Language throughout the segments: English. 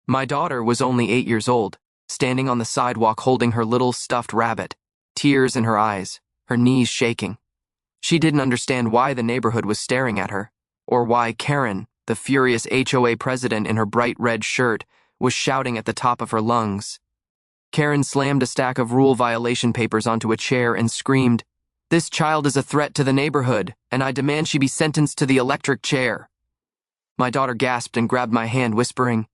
My daughter was only 8 years old, standing on the sidewalk holding her little stuffed rabbit, tears in her eyes, her knees shaking. She didn't understand why the neighborhood was staring at her, or why Karen, the furious HOA president in her bright red shirt, was shouting at the top of her lungs. Karen slammed a stack of rule violation papers onto a chair and screamed, "This child is a threat to the neighborhood, and I demand she be sentenced to the electric chair." My daughter gasped and grabbed my hand, whispering,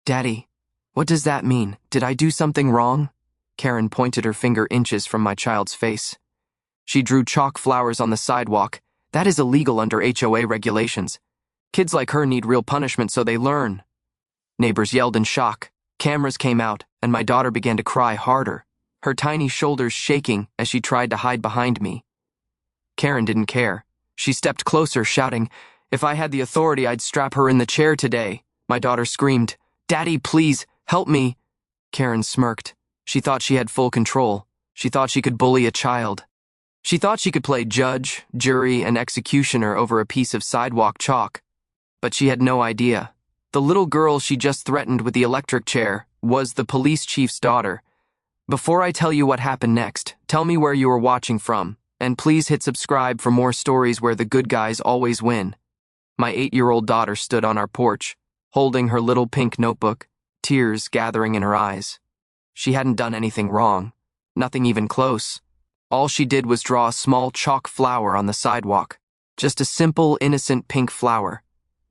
"Daddy, what does that mean? Did I do something wrong?" Karen pointed her finger inches from my child's face. She drew chalk flowers on the sidewalk. That is illegal under HOA regulations. Kids like her need real punishment so they learn. Neighbors yelled in shock. Cameras came out, and my daughter began to cry harder, her tiny shoulders shaking as she tried to hide behind me. Karen didn't care. She stepped closer, shouting, "If I had the authority, I'd strap her in the chair today." My daughter screamed, "Daddy, please, help me." Karen smirked. She thought she had full control. She thought she could bully a child. She thought she could play judge, jury, and executioner over a piece of sidewalk chalk. But she had no idea. The little girl she just threatened with the electric chair was the police chief's daughter. Before I tell you what happened next, tell me where you are watching from, and please hit subscribe for more stories where the good guys always win. My 8-year-old daughter stood on our porch, holding her little pink notebook, tears gathering in her eyes. She hadn't done anything wrong, nothing even close. All she did was draw a small chalk flower on the sidewalk, just a simple, innocent pink flower.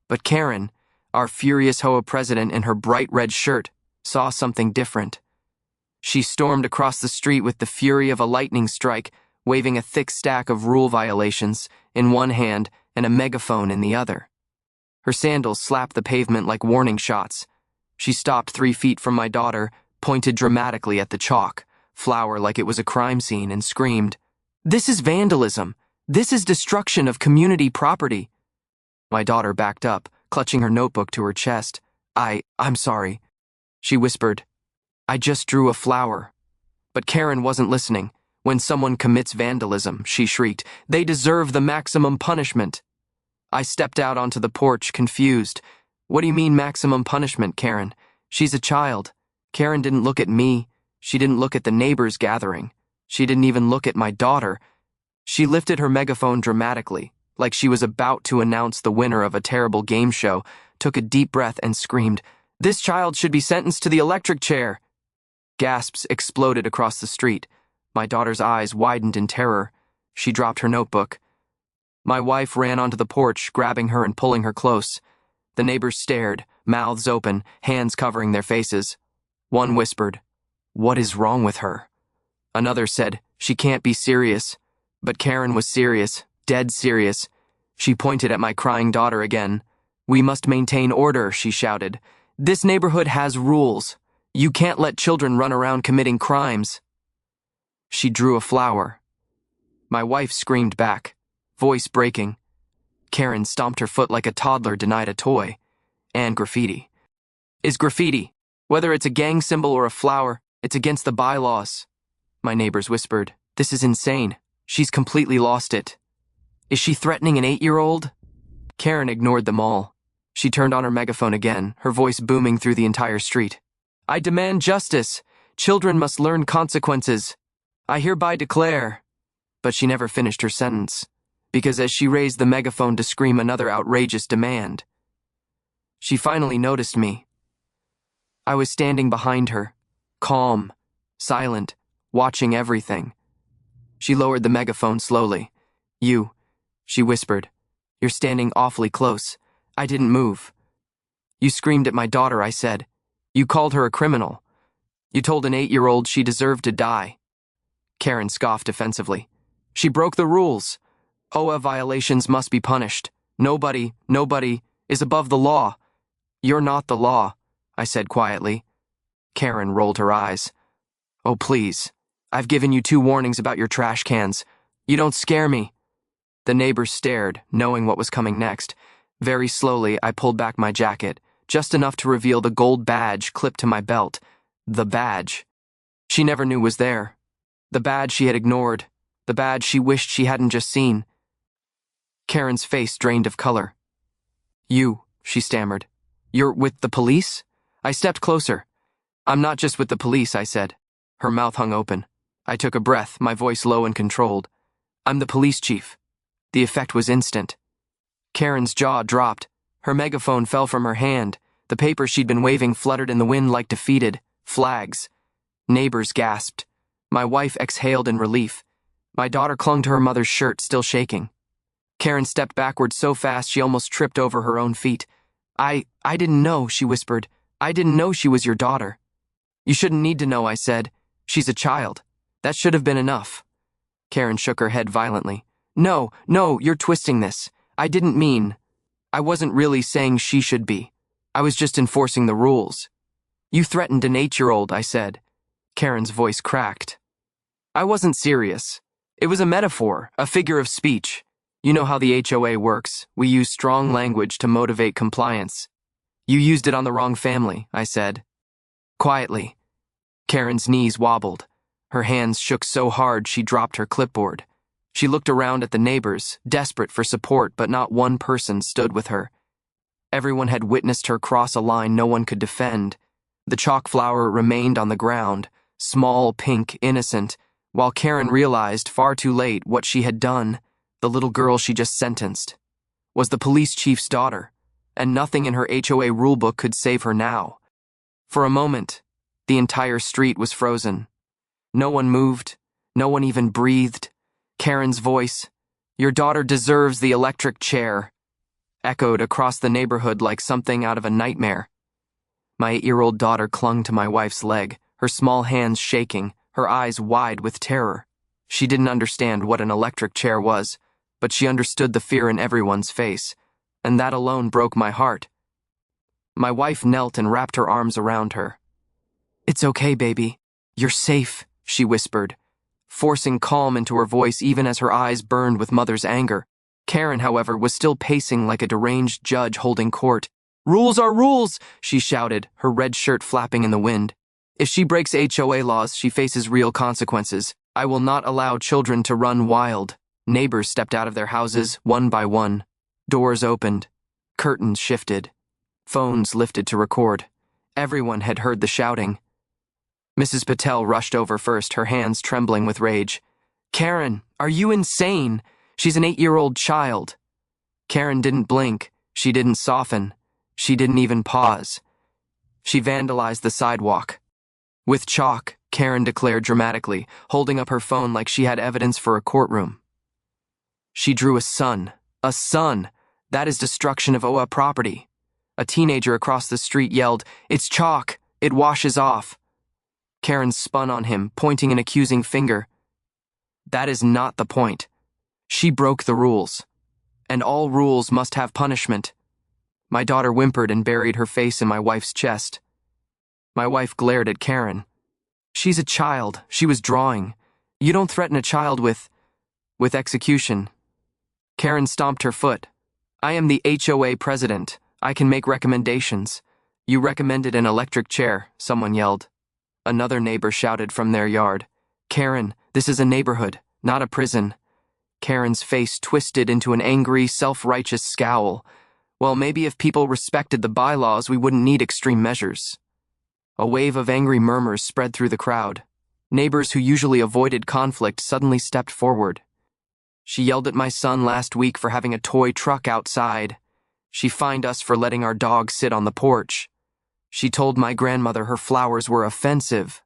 But Karen, our furious HOA president in her bright red shirt, saw something different. She stormed across the street with the fury of a lightning strike, waving a thick stack of rule violations in one hand and a megaphone in the other. Her sandals slapped the pavement like warning shots. She stopped 3 feet from my daughter, pointed dramatically at the chalk flower like it was a crime scene, and screamed, "This is vandalism! This is destruction of community property!" My daughter backed up, clutching her notebook to her chest. I'm sorry," she whispered. "I just drew a flower." But Karen wasn't listening. "When someone commits vandalism," she shrieked, "they deserve the maximum punishment." I stepped out onto the porch, confused. "What do you mean maximum punishment, Karen? She's a child." Karen didn't look at me. She didn't look at the neighbors gathering. She didn't even look at my daughter. She lifted her megaphone dramatically, like she was about to announce the winner of a terrible game show, took a deep breath and screamed, "This child should be sentenced to the electric chair." Gasps exploded across the street. My daughter's eyes widened in terror. She dropped her notebook. My wife ran onto the porch, grabbing her and pulling her close. The neighbors stared, mouths open, hands covering their faces. One whispered, "What is wrong with her?" Another said, "She can't be serious." But Karen was serious, dead serious. She pointed at my crying daughter again. "We must maintain order," she shouted. "This neighborhood has rules. You can't let children run around committing crimes." She drew a flower. My wife screamed back, voice breaking. Karen stomped her foot like a toddler denied a toy. "And graffiti is graffiti. Whether it's a gang symbol or a flower, it's against the bylaws." My neighbors whispered, "This is insane. She's completely lost it." "Is she threatening an 8-year-old? Karen ignored them all. She turned on her megaphone again, her voice booming through the entire street. "I demand justice. Children must learn consequences. I hereby declare." But she never finished her sentence, because as she raised the megaphone to scream another outrageous demand, she finally noticed me. I was standing behind her, calm, silent, watching everything. She lowered the megaphone slowly. "You," she whispered. "You're standing awfully close." I didn't move. "You screamed at my daughter," I said. "You called her a criminal. You told an 8-year-old she deserved to die." Karen scoffed defensively. "She broke the rules. HOA violations must be punished. Nobody is above the law." "You're not the law," I said quietly. Karen rolled her eyes. "Oh, please. I've given you 2 warnings about your trash cans. You don't scare me." The neighbors stared, knowing what was coming next. Very slowly, I pulled back my jacket, just enough to reveal the gold badge clipped to my belt. The badge she never knew was there. The badge she had ignored. The badge she wished she hadn't just seen. Karen's face drained of color. "You," she stammered. "You're with the police?" I stepped closer. I'm not just with the police, I said. Her mouth hung open. I took a breath, my voice low and controlled. I'm the police chief. The effect was instant. Karen's jaw dropped. Her megaphone fell from her hand. The paper she'd been waving fluttered in the wind like defeated flags. Neighbors gasped. My wife exhaled in relief. My daughter clung to her mother's shirt, still shaking. Karen stepped backward so fast she almost tripped over her own feet. I didn't know, she whispered. I didn't know she was your daughter. You shouldn't need to know, I said. She's a child. That should have been enough. Karen shook her head violently. No, you're twisting this. I didn't mean. I wasn't really saying she should be. I was just enforcing the rules. You threatened an 8-year-old, I said. Karen's voice cracked. I wasn't serious. It was a metaphor, a figure of speech. You know how the HOA works. We use strong language to motivate compliance. You used it on the wrong family, I said. Quietly. Karen's knees wobbled. Her hands shook so hard she dropped her clipboard. She looked around at the neighbors, desperate for support, but not one person stood with her. Everyone had witnessed her cross a line no one could defend. The chalk flower remained on the ground, small, pink, innocent, while Karen realized far too late what she had done. The little girl she just sentenced was the police chief's daughter, and nothing in her HOA rulebook could save her now. For a moment, the entire street was frozen. No one moved, no one even breathed. Karen's voice, "Your daughter deserves the electric chair," echoed across the neighborhood like something out of a nightmare. My 8-year-old daughter clung to my wife's leg, her small hands shaking, her eyes wide with terror. She didn't understand what an electric chair was, but she understood the fear in everyone's face, and that alone broke my heart. My wife knelt and wrapped her arms around her. "It's okay, baby. You're safe," she whispered, forcing calm into her voice even as her eyes burned with mother's anger. Karen, however, was still pacing like a deranged judge holding court. "Rules are rules," she shouted, her red shirt flapping in the wind. "If she breaks HOA laws, she faces real consequences. I will not allow children to run wild." Neighbors stepped out of their houses, one by one. Doors opened. Curtains shifted. Phones lifted to record. Everyone had heard the shouting. Mrs. Patel rushed over first, her hands trembling with rage. "Karen, are you insane? She's an 8-year-old child." Karen didn't blink. She didn't soften. She didn't even pause. She vandalized the sidewalk. With chalk, Karen declared dramatically, holding up her phone like she had evidence for a courtroom. She drew a sun. A sun! That is destruction of OA property. A teenager across the street yelled, "It's chalk! It washes off!" Karen spun on him, pointing an accusing finger. That is not the point. She broke the rules. And all rules must have punishment. My daughter whimpered and buried her face in my wife's chest. My wife glared at Karen. "She's a child. She was drawing. You don't threaten a child with execution." Karen stomped her foot. "I am the HOA president. I can make recommendations." "You recommended an electric chair," someone yelled. Another neighbor shouted from their yard. "Karen, this is a neighborhood, not a prison." Karen's face twisted into an angry, self-righteous scowl. Well, maybe if people respected the bylaws, we wouldn't need extreme measures. A wave of angry murmurs spread through the crowd. Neighbors who usually avoided conflict suddenly stepped forward. "She yelled at my son last week for having a toy truck outside. She fined us for letting our dog sit on the porch. She told my grandmother her flowers were offensive.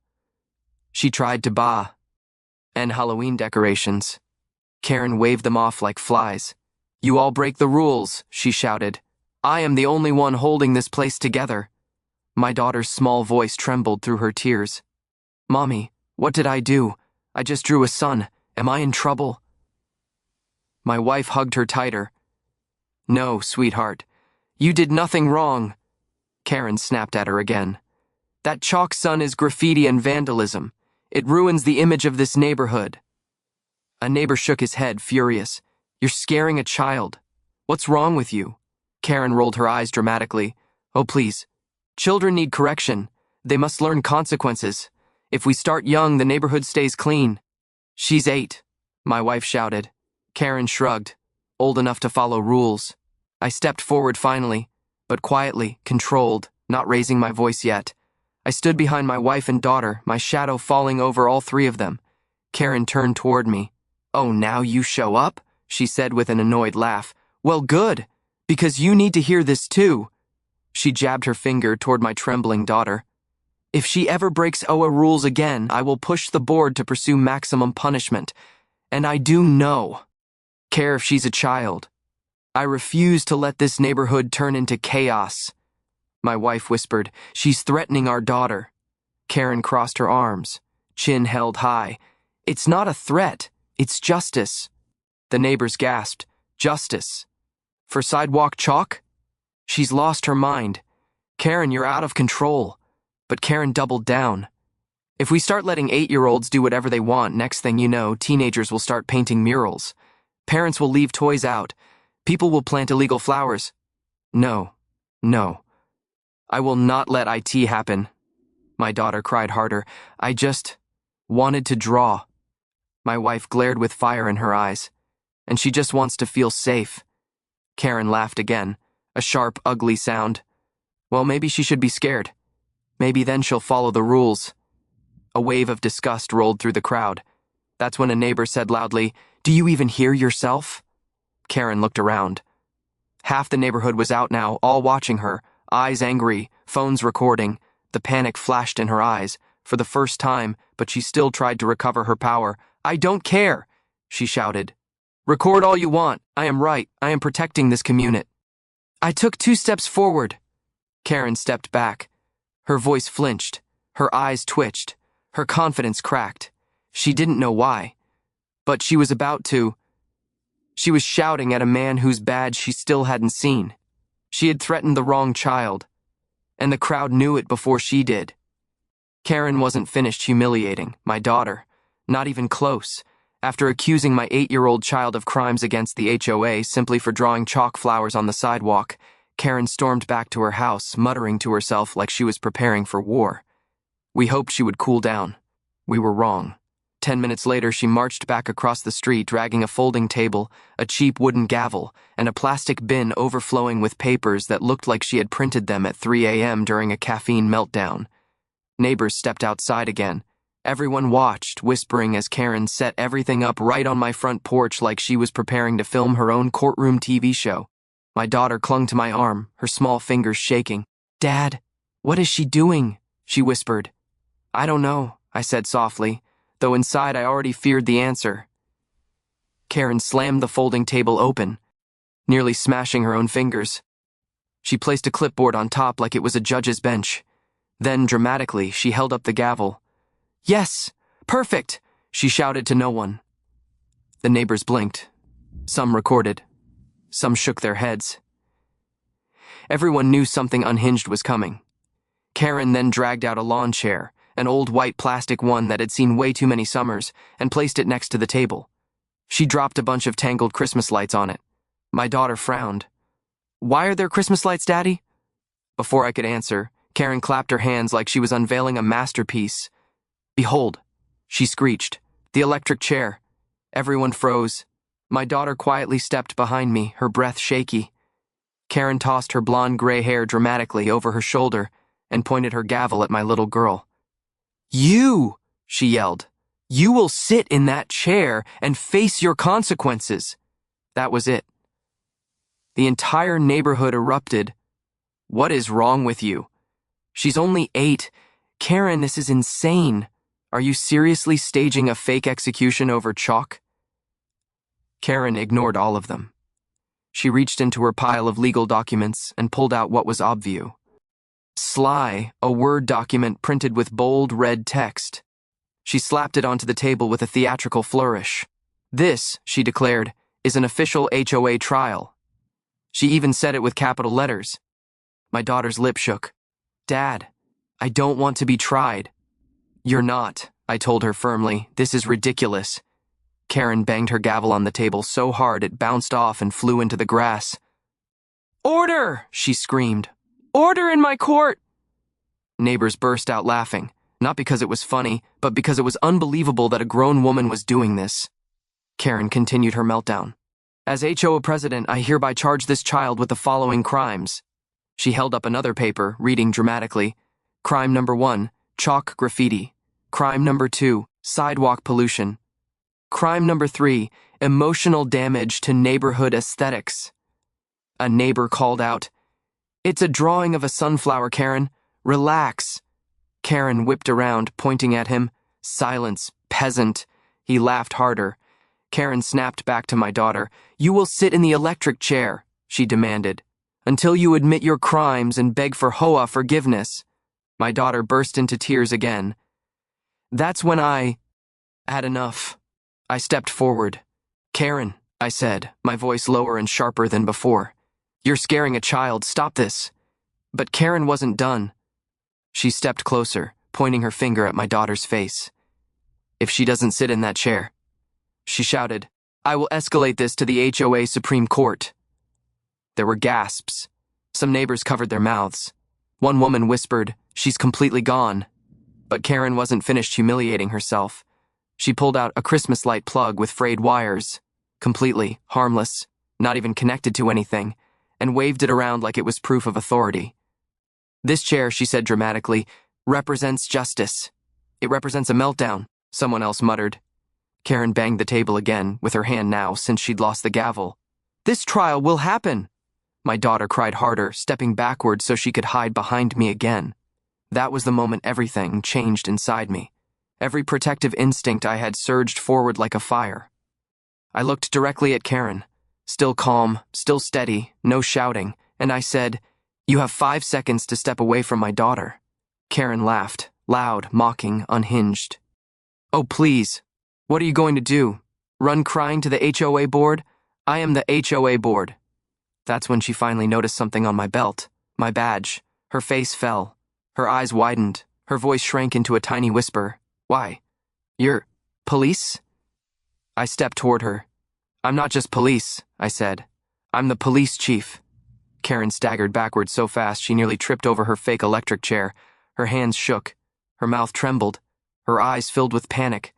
She tried to buy and Halloween decorations." Karen waved them off like flies. "You all break the rules," she shouted. "I am the only one holding this place together." My daughter's small voice trembled through her tears. "Mommy, what did I do? I just drew a sun. Am I in trouble?" My wife hugged her tighter. "No, sweetheart. You did nothing wrong." Karen snapped at her again. "That chalk sun is graffiti and vandalism. It ruins the image of this neighborhood." A neighbor shook his head, furious. "You're scaring a child. What's wrong with you?" Karen rolled her eyes dramatically. "Oh, please. Children need correction. They must learn consequences. If we start young, the neighborhood stays clean." "She's 8, my wife shouted. Karen shrugged. "Old enough to follow rules." I stepped forward finally, but quietly, controlled. not raising my voice yet. I stood behind my wife and daughter, my shadow falling over all three of them. Karen turned toward me. "Oh, now you show up?" she said with an annoyed laugh. "Well, good, because you need to hear this too." She jabbed her finger toward my trembling daughter. "If she ever breaks OA rules again, I will push the board to pursue maximum punishment. And I do care if she's a child. I refuse to let this neighborhood turn into chaos." My wife whispered, "She's threatening our daughter." Karen crossed her arms, chin held high. "It's not a threat, it's justice." The neighbors gasped. "Justice? For sidewalk chalk?" "She's lost her mind. Karen, you're out of control." But Karen doubled down. "If we start letting 8-year-olds do whatever they want, next thing you know, teenagers will start painting murals. Parents will leave toys out. People will plant illegal flowers. No. I will not let IT happen." My daughter cried harder. "I just wanted to draw." My wife glared with fire in her eyes. "And she just wants to feel safe." Karen laughed again, a sharp, ugly sound. "Well, maybe she should be scared. Maybe then she'll follow the rules." A wave of disgust rolled through the crowd. That's when a neighbor said loudly, "Do you even hear yourself?" Karen looked around. Half the neighborhood was out now, all watching her, eyes angry, phones recording. The panic flashed in her eyes, for the first time, but she still tried to recover her power. "I don't care," she shouted. "Record all you want. I am right. I am protecting this community." I took 2 steps forward. Karen stepped back. Her voice flinched. Her eyes twitched. Her confidence cracked. She didn't know why. But she was about to. She was shouting at a man whose badge she still hadn't seen. She had threatened the wrong child. And the crowd knew it before she did. Karen wasn't finished humiliating my daughter. Not even close. After accusing my 8-year-old child of crimes against the HOA simply for drawing chalk flowers on the sidewalk, Karen stormed back to her house, muttering to herself like she was preparing for war. We hoped she would cool down. We were wrong. 10 minutes later, she marched back across the street, dragging a folding table, a cheap wooden gavel, and a plastic bin overflowing with papers that looked like she had printed them at 3 a.m. during a caffeine meltdown. Neighbors stepped outside again. Everyone watched, whispering as Karen set everything up right on my front porch like she was preparing to film her own courtroom TV show. My daughter clung to my arm, her small fingers shaking. "Dad, what is she doing?" she whispered. "I don't know," I said softly, though inside I already feared the answer. Karen slammed the folding table open, nearly smashing her own fingers. She placed a clipboard on top like it was a judge's bench. Then, dramatically, she held up the gavel. "Yes, perfect," she shouted to no one. The neighbors blinked. Some recorded. Some shook their heads. Everyone knew something unhinged was coming. Karen then dragged out a lawn chair, an old white plastic one that had seen way too many summers, and placed it next to the table. She dropped a bunch of tangled Christmas lights on it. My daughter frowned. "Why are there Christmas lights, Daddy?" Before I could answer, Karen clapped her hands like she was unveiling a masterpiece. "Behold," she screeched, "the electric chair." Everyone froze. My daughter quietly stepped behind me, her breath shaky. Karen tossed her blonde-gray hair dramatically over her shoulder and pointed her gavel at my little girl. "You," she yelled, "you will sit in that chair and face your consequences." That was it. The entire neighborhood erupted. "What is wrong with you? She's only 8. Karen, this is insane. Are you seriously staging a fake execution over chalk?" Karen ignored all of them. She reached into her pile of legal documents and pulled out what was obvious. Sly, a Word document printed with bold red text. She slapped it onto the table with a theatrical flourish. "This," she declared, "is an official HOA trial." She even said it with capital letters. My daughter's lip shook. "Dad, I don't want to be tried." "You're not," I told her firmly. "This is ridiculous." Karen banged her gavel on the table so hard it bounced off and flew into the grass. "Order!" she screamed. "Order in my court!" Neighbors burst out laughing, not because it was funny, but because it was unbelievable that a grown woman was doing this. Karen continued her meltdown. "As HOA president, I hereby charge this child with the following crimes: She held up another paper, reading dramatically. Crime number 1, chalk graffiti. Crime number 2, sidewalk pollution. Crime number 3, emotional damage to neighborhood aesthetics. A neighbor called out, "It's a drawing of a sunflower, Karen. Relax." Karen whipped around, pointing at him. "Silence, peasant." He laughed harder. Karen snapped back to my daughter. "You will sit in the electric chair," she demanded, "until you admit your crimes and beg for Hoa forgiveness." My daughter burst into tears again. That's when I had enough. I stepped forward. "Karen," I said, my voice lower and sharper than before. "You're scaring a child. Stop this." But Karen wasn't done. She stepped closer, pointing her finger at my daughter's face. "If she doesn't sit in that chair," she shouted, "I will escalate this to the HOA Supreme Court." There were gasps. Some neighbors covered their mouths. One woman whispered, "She's completely gone." But Karen wasn't finished humiliating herself. She pulled out a Christmas light plug with frayed wires, completely harmless, not even connected to anything, and waved it around like it was proof of authority. "This chair," she said dramatically, "represents justice. It represents a meltdown," someone else muttered. Karen banged the table again, with her hand now, since she'd lost the gavel. "This trial will happen!" My daughter cried harder, stepping backward so she could hide behind me again. That was the moment everything changed inside me. Every protective instinct I had surged forward like a fire. I looked directly at Karen, still calm, still steady, no shouting, and I said, "You have 5 seconds to step away from my daughter." Karen laughed, loud, mocking, unhinged. "Oh, please. What are you going to do? Run crying to the HOA board? I am the HOA board." That's when she finally noticed something on my belt, my badge. Her face fell. Her eyes widened. Her voice shrank into a tiny whisper. "Why? You're police?" I stepped toward her. "I'm not just police," I said. "I'm the police chief." Karen staggered backward so fast she nearly tripped over her fake electric chair. Her hands shook. Her mouth trembled. Her eyes filled with panic.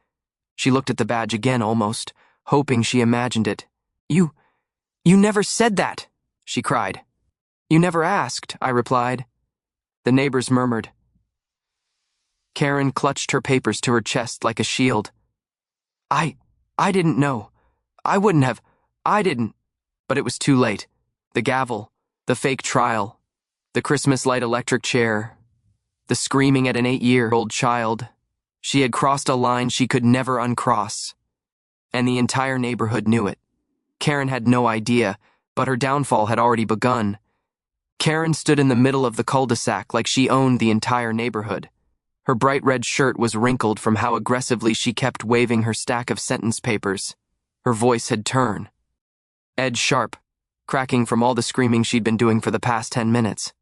She looked at the badge again almost, hoping she imagined it. You never said that," she cried. "You never asked," I replied. The neighbors murmured. Karen clutched her papers to her chest like a shield. I didn't know. I wouldn't have. I didn't." But it was too late. The gavel, the fake trial, the Christmas light electric chair, the screaming at an 8-year-old child. She had crossed a line she could never uncross. And the entire neighborhood knew it. Karen had no idea, but her downfall had already begun. Karen stood in the middle of the cul-de-sac like she owned the entire neighborhood. Her bright red shirt was wrinkled from how aggressively she kept waving her stack of sentence papers. Her voice had turned, edge sharp, cracking from all the screaming she'd been doing for the past 10 minutes.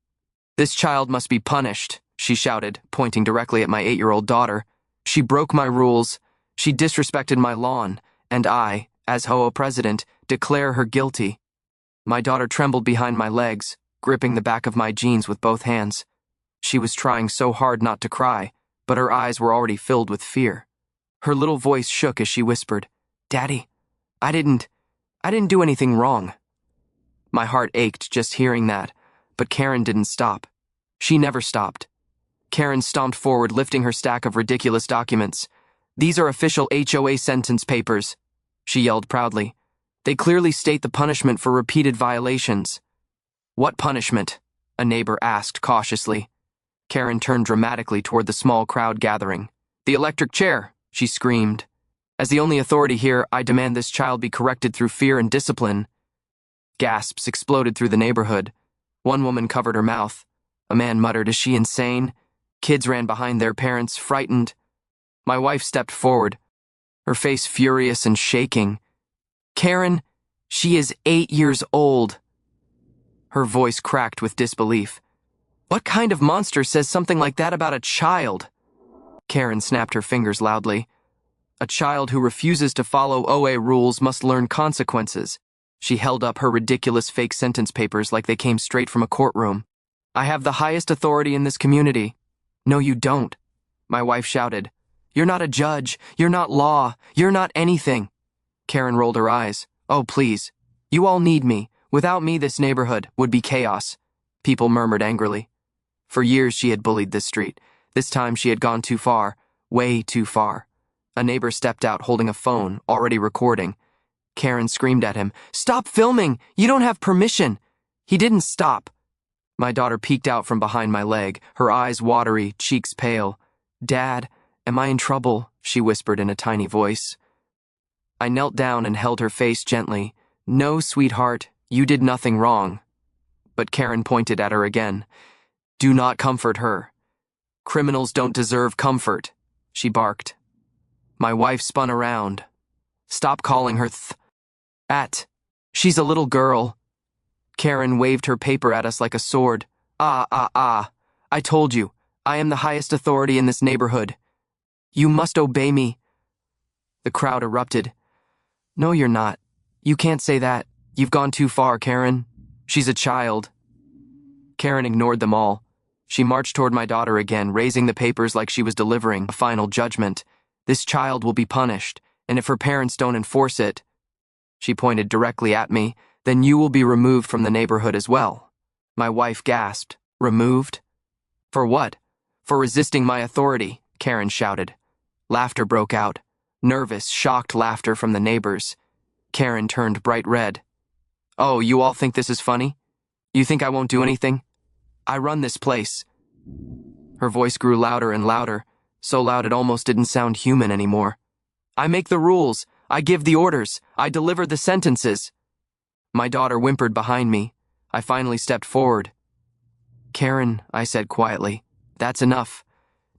"This child must be punished," she shouted, pointing directly at my 8-year-old daughter. "She broke my rules, she disrespected my lawn, and I, as Hoa president, declare her guilty." My daughter trembled behind my legs, gripping the back of my jeans with both hands. She was trying so hard not to cry, but her eyes were already filled with fear. Her little voice shook as she whispered, "Daddy, I didn't do anything wrong." My heart ached just hearing that, but Karen didn't stop. She never stopped. Karen stomped forward, lifting her stack of ridiculous documents. "These are official HOA sentence papers," she yelled proudly. "They clearly state the punishment for repeated violations." "What punishment?" a neighbor asked cautiously. Karen turned dramatically toward the small crowd gathering. "The electric chair," she screamed. "As the only authority here, I demand this child be corrected through fear and discipline." Gasps exploded through the neighborhood. One woman covered her mouth. A man muttered, "Is she insane?" Kids ran behind their parents, frightened. My wife stepped forward, her face furious and shaking. "Karen, she is 8 years old." Her voice cracked with disbelief. "What kind of monster says something like that about a child?" Karen snapped her fingers loudly. "A child who refuses to follow OA rules must learn consequences." She held up her ridiculous fake sentence papers like they came straight from a courtroom. "I have the highest authority in this community." "No, you don't," my wife shouted. "You're not a judge. You're not law. You're not anything." Karen rolled her eyes. "Oh, please. You all need me. Without me, this neighborhood would be chaos." People murmured angrily. For years she had bullied this street. This time she had gone too far, way too far. A neighbor stepped out holding a phone, already recording. Karen screamed at him, "Stop filming! You don't have permission!" He didn't stop. My daughter peeked out from behind my leg, her eyes watery, cheeks pale. "Dad, am I in trouble?" she whispered in a tiny voice. I knelt down and held her face gently. "No, sweetheart, you did nothing wrong." But Karen pointed at her again. "Do not comfort her. Criminals don't deserve comfort," she barked. My wife spun around. "Stop calling her at. She's a little girl." Karen waved her paper at us like a sword. Ah. I told you, I am the highest authority in this neighborhood. You must obey me." The crowd erupted. "No, you're not. You can't say that. You've gone too far, Karen. She's a child." Karen ignored them all. She marched toward my daughter again, raising the papers like she was delivering a final judgment. "This child will be punished, and if her parents don't enforce it," she pointed directly at me, "then you will be removed from the neighborhood as well." My wife gasped. "Removed? For what?" "For resisting my authority," Karen shouted. Laughter broke out. Nervous, shocked laughter from the neighbors. Karen turned bright red. "Oh, you all think this is funny? You think I won't do anything? I run this place." Her voice grew louder and louder, so loud it almost didn't sound human anymore. "I make the rules. I give the orders. I deliver the sentences." My daughter whimpered behind me. I finally stepped forward. "Karen," I said quietly, "that's enough."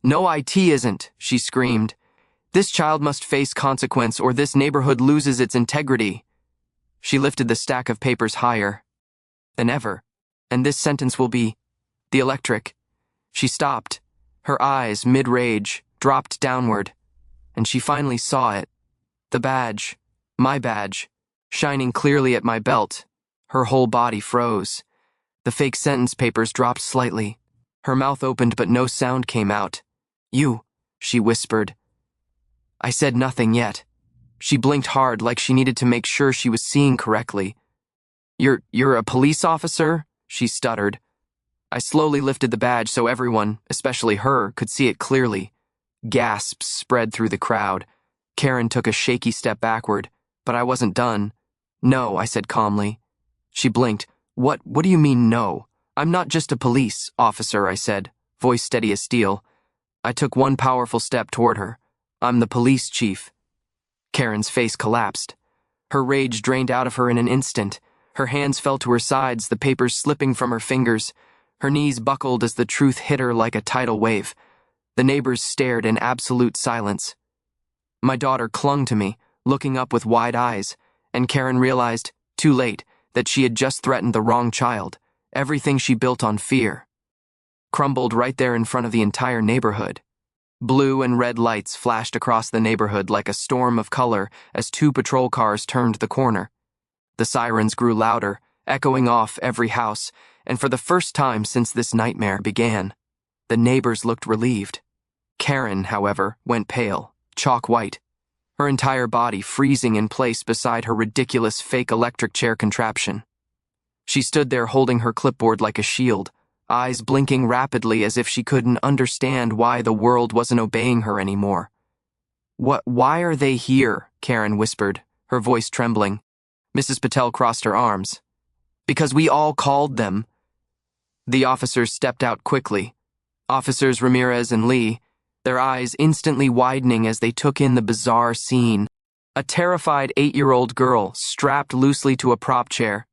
"No, it isn't," she screamed. "This child must face consequence or this neighborhood loses its integrity." She lifted the stack of papers higher than ever. "And this sentence will be the electric." She stopped. Her eyes, mid-rage, dropped downward, and she finally saw it. The badge, my badge, shining clearly at my belt. Her whole body froze. The fake sentence papers dropped slightly. Her mouth opened but no sound came out. "You," she whispered. I said nothing yet. She blinked hard like she needed to make sure she was seeing correctly. You're a police officer?" she stuttered. I slowly lifted the badge so everyone, especially her, could see it clearly. Gasps spread through the crowd. Karen took a shaky step backward, but I wasn't done. "No," I said calmly. She blinked. What do you mean, no? I'm not just a police officer," I said, voice steady as steel. I took one powerful step toward her. "I'm the police chief." Karen's face collapsed. Her rage drained out of her in an instant. Her hands fell to her sides, the papers slipping from her fingers. Her knees buckled as the truth hit her like a tidal wave. The neighbors stared in absolute silence. My daughter clung to me, looking up with wide eyes, and Karen realized, too late, that she had just threatened the wrong child. Everything she built on fear crumbled right there in front of the entire neighborhood. Blue and red lights flashed across the neighborhood like a storm of color as 2 patrol cars turned the corner. The sirens grew louder, echoing off every house, and for the first time since this nightmare began, the neighbors looked relieved. Karen, however, went pale, chalk white, her entire body freezing in place beside her ridiculous fake electric chair contraption. She stood there holding her clipboard like a shield, eyes blinking rapidly as if she couldn't understand why the world wasn't obeying her anymore. Why are they here?" Karen whispered, her voice trembling. Mrs. Patel crossed her arms. "Because we all called them." The officers stepped out quickly. Officers Ramirez and Lee, their eyes instantly widening as they took in the bizarre scene. A terrified 8-year-old girl strapped loosely to a prop chair,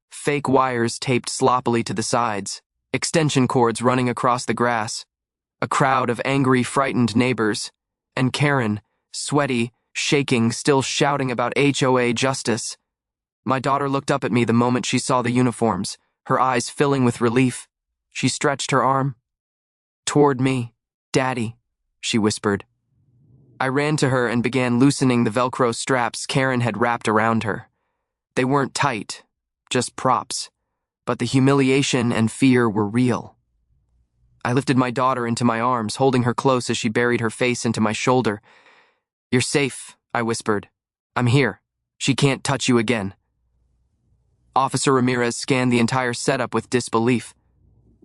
fake wires taped sloppily to the sides, extension cords running across the grass, a crowd of angry, frightened neighbors, and Karen, sweaty, shaking, still shouting about HOA justice. My daughter looked up at me the moment she saw the uniforms, her eyes filling with relief. She stretched her arm toward me. "Daddy," she whispered. I ran to her and began loosening the Velcro straps Karen had wrapped around her. They weren't tight, just props, but the humiliation and fear were real. I lifted my daughter into my arms, holding her close as she buried her face into my shoulder. "You're safe," I whispered. "I'm here. She can't touch you again." Officer Ramirez scanned the entire setup with disbelief.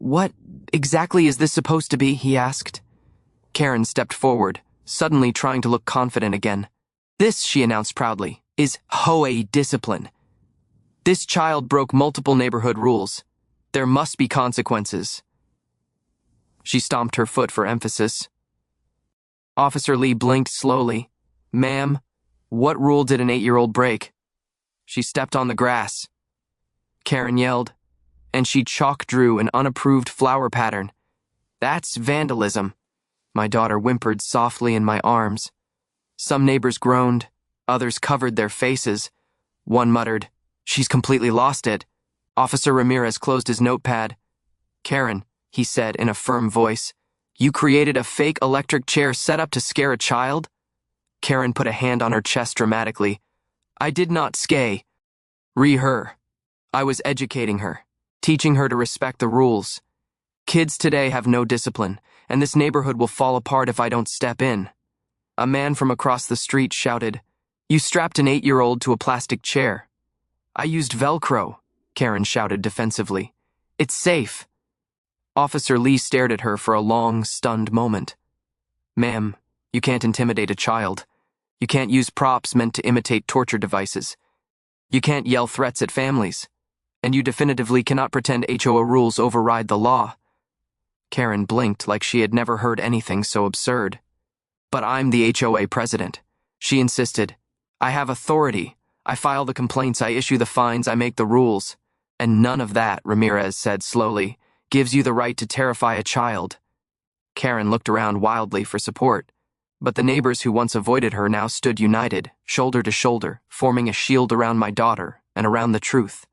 What exactly is this supposed to be? He asked. Karen stepped forward, suddenly trying to look confident again. This, she announced proudly, is Hoei discipline. This child broke multiple neighborhood rules. There must be consequences. She stomped her foot for emphasis. Officer Lee blinked slowly. Ma'am, what rule did an 8-year-old break? She stepped on the grass. Karen yelled, and she chalk drew an unapproved flower pattern. That's vandalism. My daughter whimpered softly in my arms. Some neighbors groaned, others covered their faces. One muttered, "She's completely lost it." Officer Ramirez closed his notepad. "Karen," he said in a firm voice, "you created a fake electric chair set up to scare a child?" Karen put a hand on her chest dramatically. "I did not scare her. I was educating her, teaching her to respect the rules. Kids today have no discipline, and this neighborhood will fall apart if I don't step in." A man from across the street shouted, "You strapped an 8-year-old to a plastic chair." "I used Velcro," Karen shouted defensively. "It's safe." Officer Lee stared at her for a long, stunned moment. "Ma'am, you can't intimidate a child. You can't use props meant to imitate torture devices. You can't yell threats at families. And you definitively cannot pretend HOA rules override the law." Karen blinked like she had never heard anything so absurd. "But I'm the HOA president," she insisted. "I have authority. I file the complaints, I issue the fines, I make the rules. And none of that," Ramirez said slowly, "gives you the right to terrify a child." Karen looked around wildly for support, but the neighbors who once avoided her now stood united, shoulder to shoulder, forming a shield around my daughter and around the truth.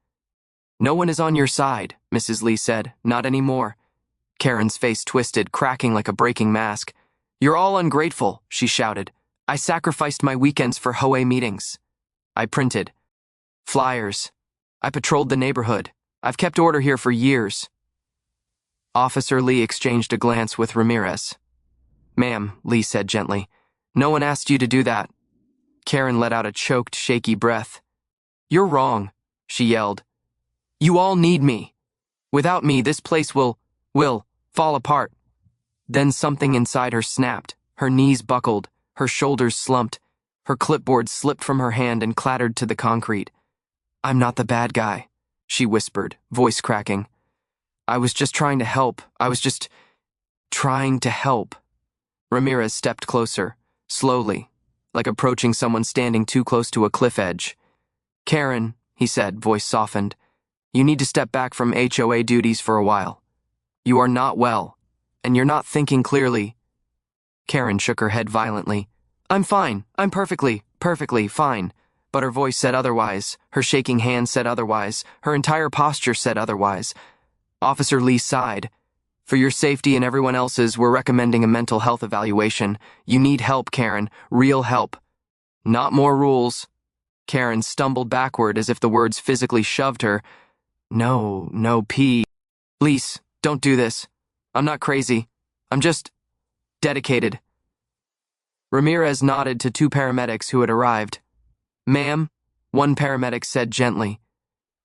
"No one is on your side," Mrs. Lee said. "Not anymore." Karen's face twisted, cracking like a breaking mask. "You're all ungrateful," she shouted. "I sacrificed my weekends for Hoei meetings. I printed flyers. I patrolled the neighborhood. I've kept order here for years." Officer Lee exchanged a glance with Ramirez. "Ma'am," Lee said gently, "no one asked you to do that." Karen let out a choked, shaky breath. "You're wrong," she yelled. "You all need me. Without me, this place will fall apart." Then something inside her snapped. Her knees buckled, her shoulders slumped. Her clipboard slipped from her hand and clattered to the concrete. "I'm not the bad guy," she whispered, voice cracking. "I was just trying to help. I was just trying to help." Ramirez stepped closer, slowly, like approaching someone standing too close to a cliff edge. "Karen," he said, voice softened, "you need to step back from HOA duties for a while. You are not well, and you're not thinking clearly." Karen shook her head violently. "I'm fine. I'm perfectly fine." But her voice said otherwise, her shaking hand said otherwise, her entire posture said otherwise. Officer Lee sighed. "For your safety and everyone else's, we're recommending a mental health evaluation. You need help, Karen, real help." "Not more rules." Karen stumbled backward as if the words physically shoved her. No, Please, don't do this. I'm not crazy. I'm just dedicated." Ramirez nodded to 2 paramedics who had arrived. "Ma'am," one paramedic said gently,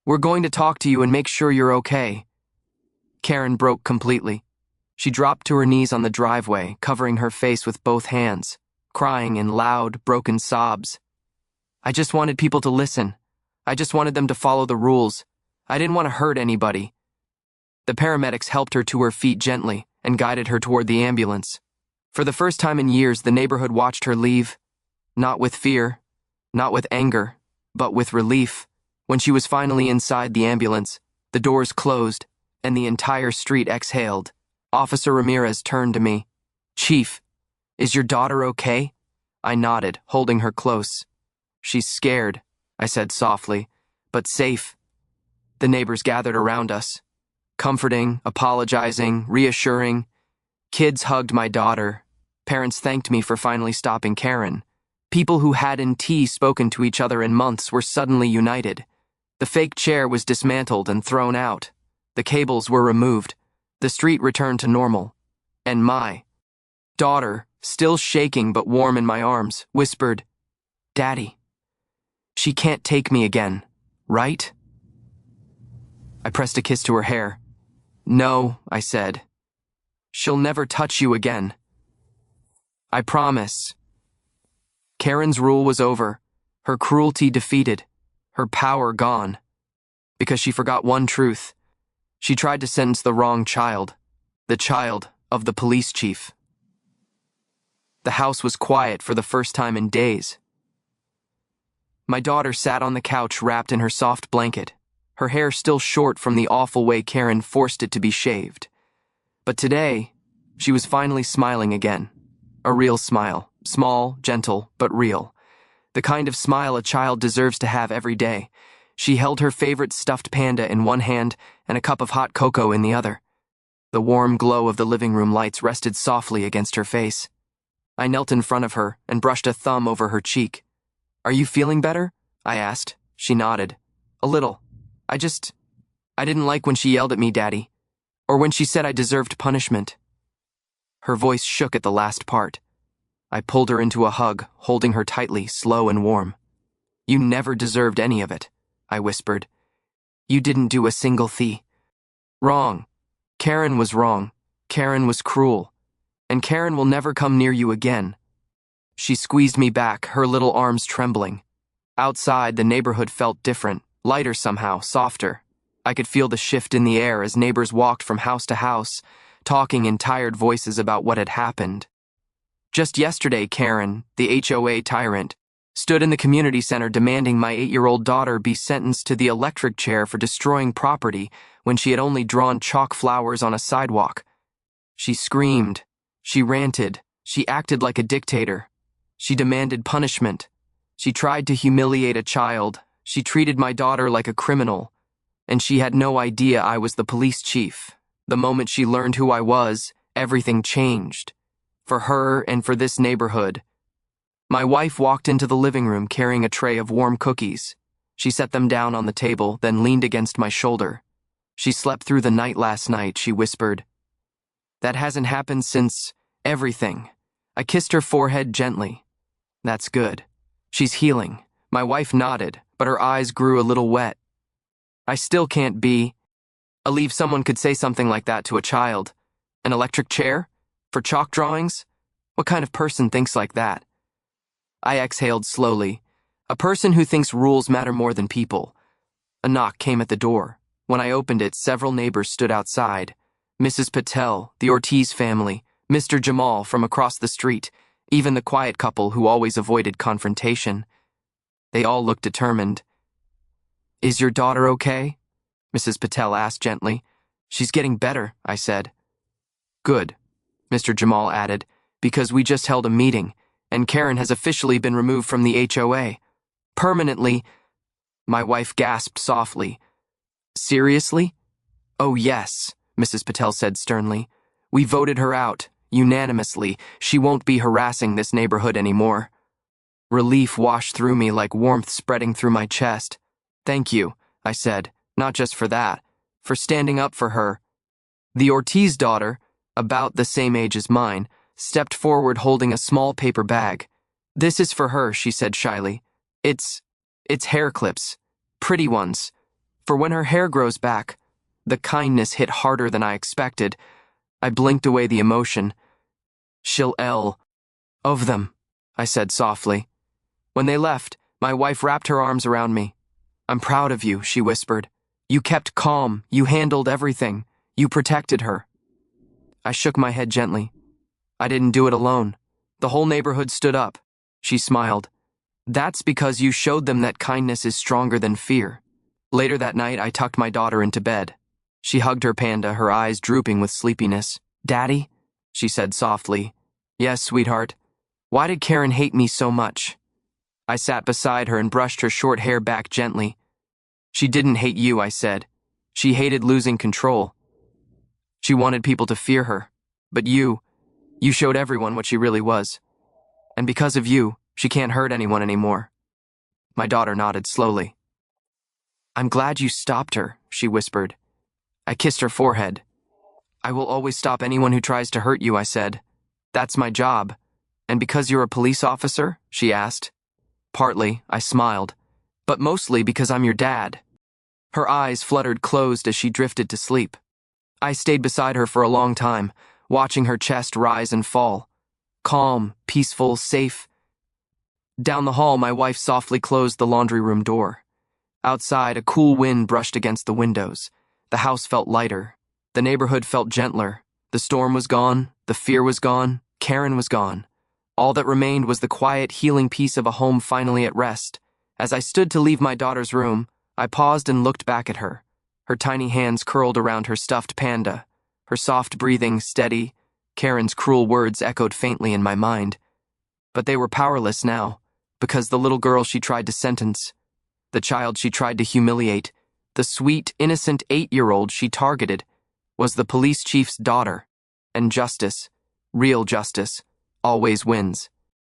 "we're going to talk to you and make sure you're okay." Karen broke completely. She dropped to her knees on the driveway, covering her face with both hands, crying in loud, broken sobs. "I just wanted people to listen. I just wanted them to follow the rules. I didn't want to hurt anybody." The paramedics helped her to her feet gently and guided her toward the ambulance. For the first time in years, the neighborhood watched her leave, not with fear, not with anger, but with relief. When she was finally inside the ambulance, the doors closed, and the entire street exhaled. Officer Ramirez turned to me. "Chief, is your daughter okay?" I nodded, holding her close. "She's scared," I said softly, "but safe." The neighbors gathered around us, comforting, apologizing, reassuring. Kids hugged my daughter. Parents thanked me for finally stopping Karen. People who hadn't spoken to each other in months were suddenly united. The fake chair was dismantled and thrown out. The cables were removed. The street returned to normal. And my daughter, still shaking but warm in my arms, whispered, "Daddy, she can't take me again, right?" I pressed a kiss to her hair. No, I said. She'll never touch you again. I promise. Karen's rule was over, her cruelty defeated, her power gone. Because she forgot one truth. She tried to sentence the wrong child, the child of the police chief. The house was quiet for the first time in days. My daughter sat on the couch wrapped in her soft blanket, her hair still short from the awful way Karen forced it to be shaved. But today, she was finally smiling again. A real smile, small, gentle, but real. The kind of smile a child deserves to have every day. She held her favorite stuffed panda in one hand and a cup of hot cocoa in the other. The warm glow of the living room lights rested softly against her face. I knelt in front of her and brushed a thumb over her cheek. Are you feeling better? I asked. She nodded. A little. I didn't like when she yelled at me, Daddy. Or when she said I deserved punishment. Her voice shook at the last part. I pulled her into a hug, holding her tightly, slow and warm. You never deserved any of it, I whispered. You didn't do a single thing. Wrong. Karen was wrong. Karen was cruel. And Karen will never come near you again. She squeezed me back, her little arms trembling. Outside, the neighborhood felt different, lighter somehow, softer. I could feel the shift in the air as neighbors walked from house to house, talking in tired voices about what had happened. Just yesterday, Karen, the HOA tyrant, stood in the community center demanding my 8-year-old daughter be sentenced to the electric chair for destroying property when she had only drawn chalk flowers on a sidewalk. She screamed. She ranted. She acted like a dictator. She demanded punishment. She tried to humiliate a child. She treated my daughter like a criminal. And she had no idea I was the police chief. The moment she learned who I was, everything changed. For her and for this neighborhood. My wife walked into the living room carrying a tray of warm cookies. She set them down on the table, then leaned against my shoulder. She slept through the night last night, she whispered. That hasn't happened since everything. I kissed her forehead gently. That's good. She's healing. My wife nodded, but her eyes grew a little wet. I still can't believe someone could say something like that to a child. An electric chair? For chalk drawings? What kind of person thinks like that? I exhaled slowly. A person who thinks rules matter more than people. A knock came at the door. When I opened it, several neighbors stood outside. Mrs. Patel, the Ortiz family, Mr. Jamal from across the street, even the quiet couple who always avoided confrontation. They all looked determined. Is your daughter okay? Mrs. Patel asked gently. She's getting better, I said. Good, Mr. Jamal added, because we just held a meeting, and Karen has officially been removed from the HOA. Permanently. My wife gasped softly. Seriously? Oh, yes, Mrs. Patel said sternly. We voted her out, unanimously. She won't be harassing this neighborhood anymore. Relief washed through me like warmth spreading through my chest. Thank you, I said, not just for that, for standing up for her. The Ortiz daughter, about the same age as mine, stepped forward holding a small paper bag. This is for her, she said shyly. It's hair clips. Pretty ones. For when her hair grows back. The kindness hit harder than I expected. I blinked away the emotion. She'll of them, I said softly. When they left, my wife wrapped her arms around me. I'm proud of you, she whispered. You kept calm. You handled everything. You protected her. I shook my head gently. I didn't do it alone. The whole neighborhood stood up. She smiled. That's because you showed them that kindness is stronger than fear. Later that night, I tucked my daughter into bed. She hugged her panda, her eyes drooping with sleepiness. Daddy? She said softly. Yes, sweetheart. Why did Karen hate me so much? I sat beside her and brushed her short hair back gently. She didn't hate you, I said. She hated losing control. She wanted people to fear her. But you showed everyone what she really was. And because of you, she can't hurt anyone anymore. My daughter nodded slowly. I'm glad you stopped her, she whispered. I kissed her forehead. I will always stop anyone who tries to hurt you, I said. That's my job. And because you're a police officer? She asked. Partly, I smiled. But mostly because I'm your dad. Her eyes fluttered closed as she drifted to sleep. I stayed beside her for a long time, watching her chest rise and fall. Calm, peaceful, safe. Down the hall, my wife softly closed the laundry room door. Outside, a cool wind brushed against the windows. The house felt lighter. The neighborhood felt gentler. The storm was gone. The fear was gone. Karen was gone. All that remained was the quiet, healing peace of a home finally at rest. As I stood to leave my daughter's room, I paused and looked back at her. Her tiny hands curled around her stuffed panda. Her soft breathing steady. Karen's cruel words echoed faintly in my mind. But they were powerless now, because the little girl she tried to sentence, the child she tried to humiliate, the sweet, innocent 8-year-old she targeted, was the police chief's daughter. And justice, real justice, always wins.